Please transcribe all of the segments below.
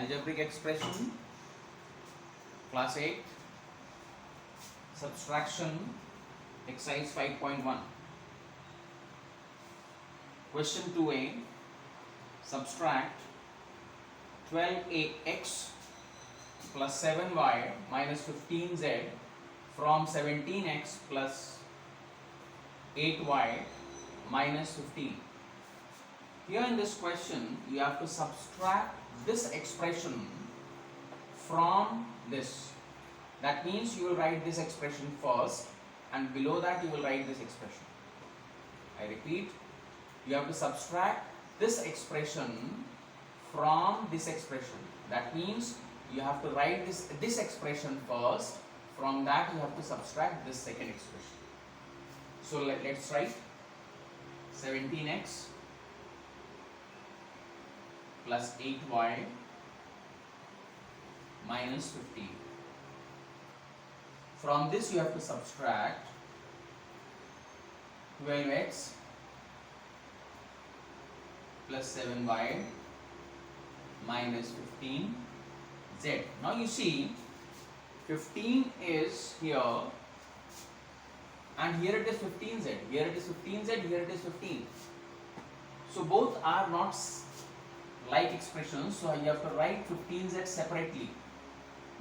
Algebraic expression, class 8, subtraction, exercise 5.1. Question 2a, subtract 12ax plus 7y minus 15z from 17x plus 8y minus 15. Here in this question, you have to subtract this expression from this. That means you will write this expression first, and below that you will write this expression. I repeat, you have to subtract this expression from this expression. That means you have to write this expression first. From that you have to subtract this second expression. So let's write 17x plus 8y minus 15. From this you have to subtract 12x plus 7y minus 15z. Now you see 15 is here and here it is 15z. Here it is 15z, here it is 15. So both are not like expressions, so you have to write 15z separately.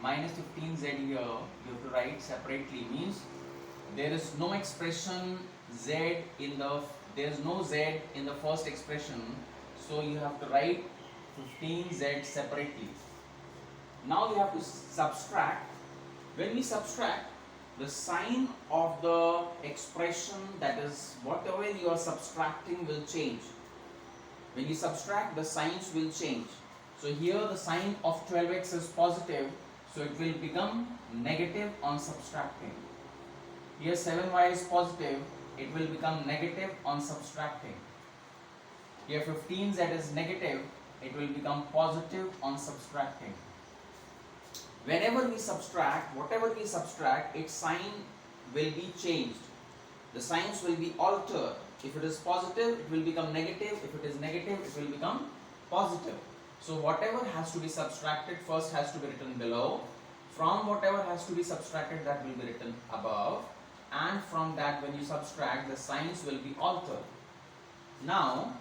Minus 15z here you have to write separately, means there is no expression z in the, there is no z in the first expression, so you have to write 15z separately. Now you have to subtract. When we subtract, the sign of the expression, that is whatever you are subtracting, will change. When you subtract, the signs will change. So here the sign of 12x is positive, so it will become negative on subtracting. Here 7y is positive, it will become negative on subtracting. Here 15z is negative, it will become positive on subtracting. Whenever we subtract, whatever we subtract, its sign will be changed. The signs will be altered. If it is positive, it will become negative. If it is negative, it will become positive. So whatever has to be subtracted first has to be written below. From whatever has to be subtracted, that will be written above. And from that, when you subtract, the signs will be altered. Now,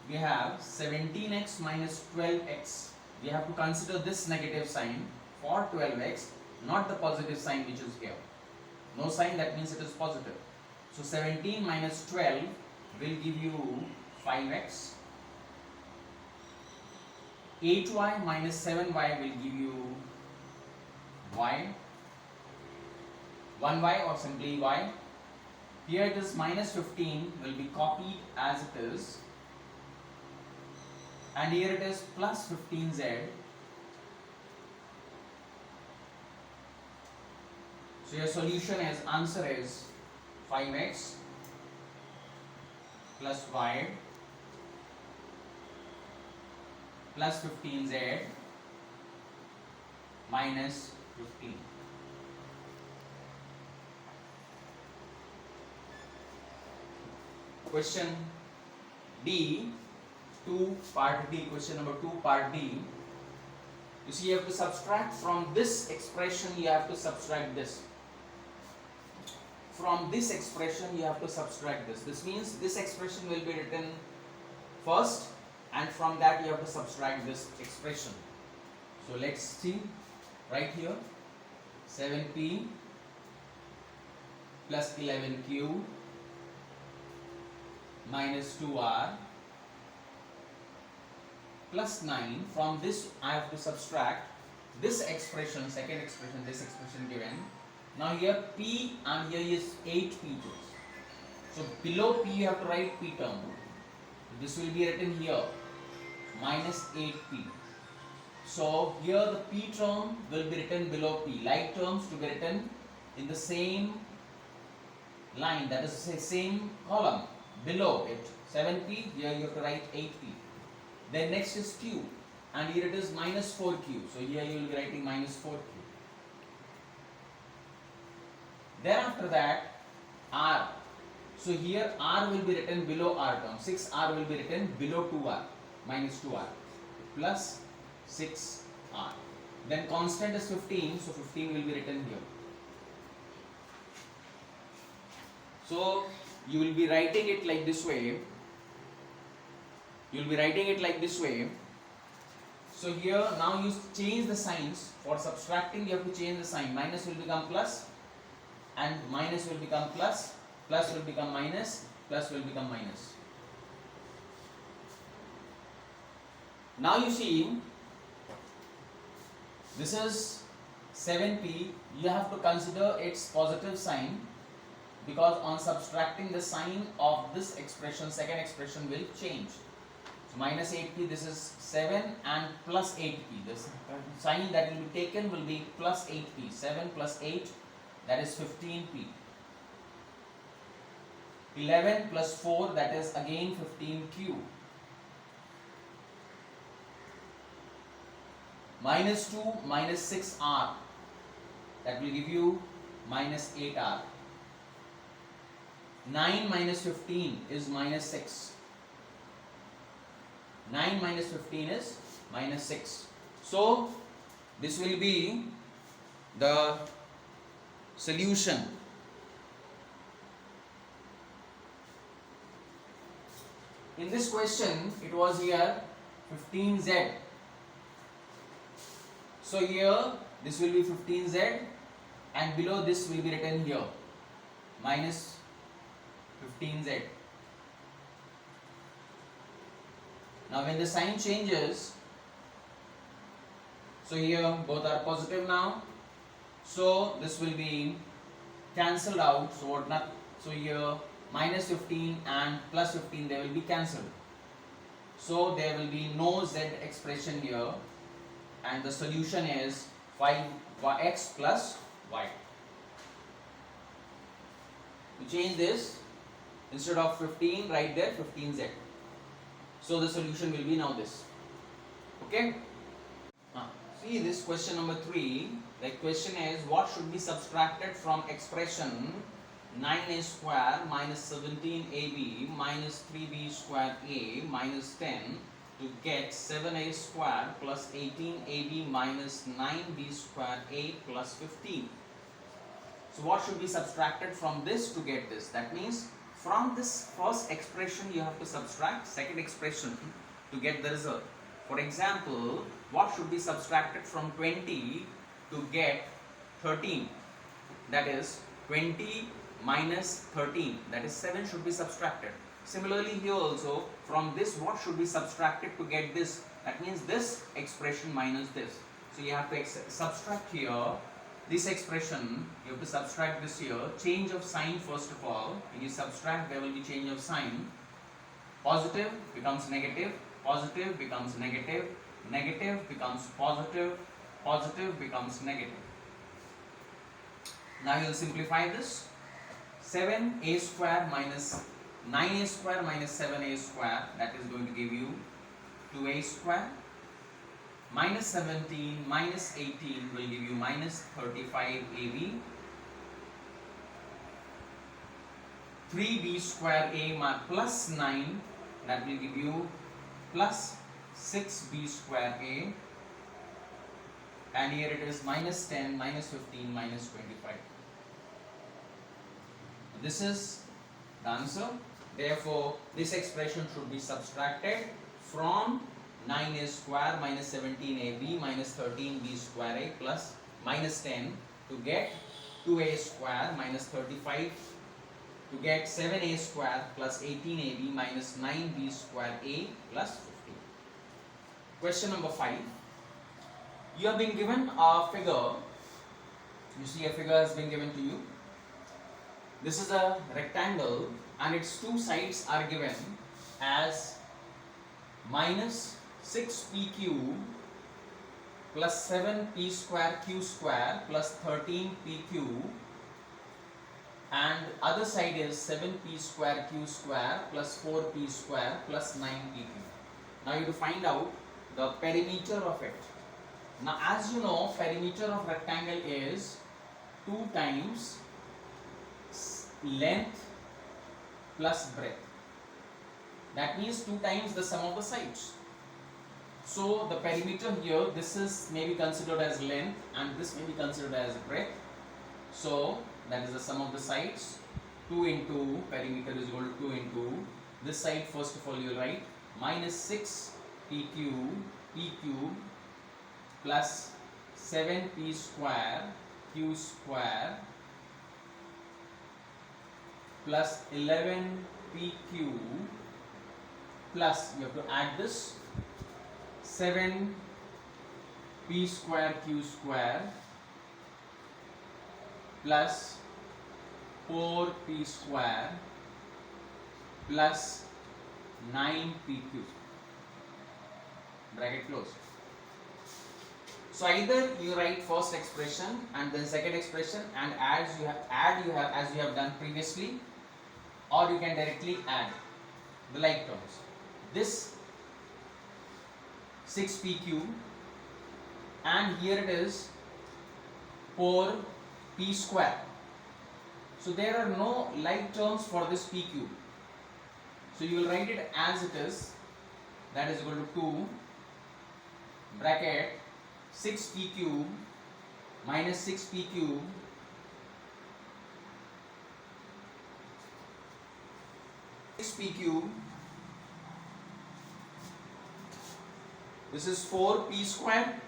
we have 17x minus 12x. We have to consider this negative sign for 12x, not the positive sign which is here. No sign, that means it is positive. So 17 minus 12 will give you 5x. 8y minus 7y will give you y. 1y or simply y. Here it is minus 15 will be copied as it is. And here it is plus 15z. So your solution is, answer is 5x plus y plus 15z minus 15. Question D, part D, question number 2, part D. You see, you have to subtract from this expression, you have to subtract this. From this expression, you have to subtract this. This means this expression will be written first, and from that you have to subtract this expression. So let's see, right here, 7p plus 11q minus 2r plus 9. From this I have to subtract this expression, second expression, this expression given. Now here p and here is 8p. So below p you have to write p term. This will be written here, minus 8p. So here the p term will be written below p. Like terms to be written in the same line, that is to say same column below it. 7p, here you have to write 8p. Then next is q, and here it is minus 4q. So here you will be writing minus 4q. Then after that, r. So here r will be written below r term. 6r will be written below 2r, minus 2r. plus 6r. Then constant is 15, so 15 will be written here. So you will be writing it like this way. You will be writing it like this way. So here now you change the signs. For subtracting you have to change the sign. Minus will become plus and minus will become plus, plus will become minus, plus will become minus. Now you see, this is 7p, you have to consider its positive sign, because on subtracting the sign of this expression, second expression will change. So minus 8p, this is 7 and plus 8p. This sign that will be taken will be plus 8p. 7 plus 8, that is 15p. 11 plus 4, that is again 15q. Minus 2 minus 6r, that will give you minus 8r. 9 minus 15 is minus 6. 9 minus 15 is minus 6. So this will be the solution. In this question, it was here 15z. So here this will be 15z and below this will be written here minus 15z. Now when the sign changes, so here both are positive now, so this will be cancelled out. So what not? So here minus 15 and plus 15, they will be cancelled. So there will be no z expression here, and the solution is 5x plus y. To change this, instead of 15, write there 15z. So the solution will be now this. Okay? See this question number 3. The question is, what should be subtracted from expression 9a square minus 17ab minus 3b square a minus 10 to get 7a square plus 18ab minus 9b square a plus 15. So what should be subtracted from this to get this? That means from this first expression you have to subtract second expression to get the result. For example, what should be subtracted from 20 to get 13? That is 20 minus 13, that is 7 should be subtracted. Similarly here also, from this what should be subtracted to get this? That means this expression minus this. So you have to subtract here this expression, you have to subtract this here. Change of sign first of all. When you subtract, there will be change of sign. Positive becomes negative, positive becomes negative, negative becomes positive, positive becomes negative. Now you will simplify this. 7a square minus 9a square minus 7a square, that is going to give you 2a square. Minus 17 minus 18 will give you minus 35ab. 3b square a plus 9, that will give you plus 6b square a. And here it is minus 10, minus 15, minus 25. This is the answer. Therefore, this expression should be subtracted from 9a square minus 17ab minus 13b square a plus minus 10 to get 2a square minus 35 to get 7a square plus 18ab minus 9b square a plus 15. Question number 5. You have been given a figure. You see a figure has been given to you. This is a rectangle and its two sides are given as minus 6pq plus 7p square q square plus 13pq, and other side is 7p square q square plus 4p square plus 9pq. Now you have to find out the perimeter of it. Now as you know, perimeter of rectangle is 2 times length plus breadth. That means 2 times the sum of the sides. So the perimeter here, this is maybe considered as length and this may be considered as breadth. So that is the sum of the sides. 2 into perimeter is equal to 2 into this side. First of all you will write minus 6 p cube plus 7p square q square plus 11pq plus, you have to add this, 7p square q square plus 4p square plus 9pq, bracket close. So either you write first expression and then second expression and as you have done previously, or you can directly add the like terms. This 6p cube and here it is 4p square. So there are no like terms for this p cube. So you will write it as it is, that is equal to 2 bracket 6p cube minus 6p cube this is 4p square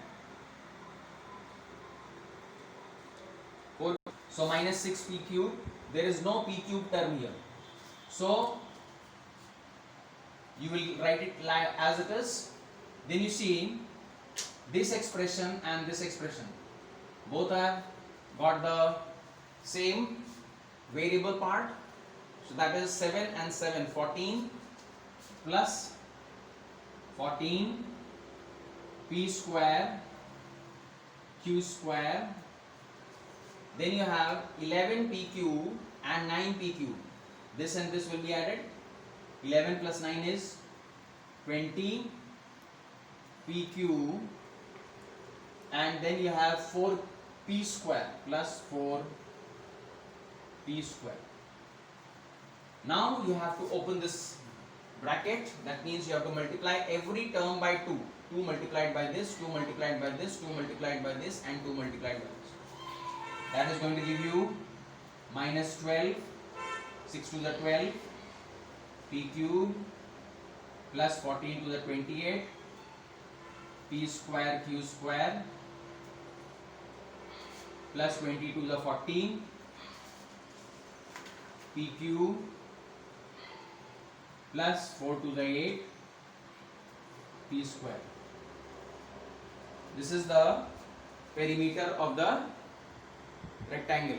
4, so minus 6p cube, there is no p cube term here, so you will write it as it is. Then you see this expression and this expression both have got the same variable part, so that is 7 and 7 14 plus 14 p square q square, then you have 11p cube and 9p cube, this and this will be added, 11 plus 9 is 20 p cube and then you have 4p square plus 4p square. Now you have to open this bracket, that means you have to multiply every term by 2. 2 multiplied by this, 2 multiplied by this, 2 multiplied by this and 2 multiplied by this. That is going to give you minus 12, 6 to the 12, p cube plus 14 to the 28, p square q square plus 20 to the 14, p cube plus 4 to the 8, p square. This is the perimeter of the rectangle.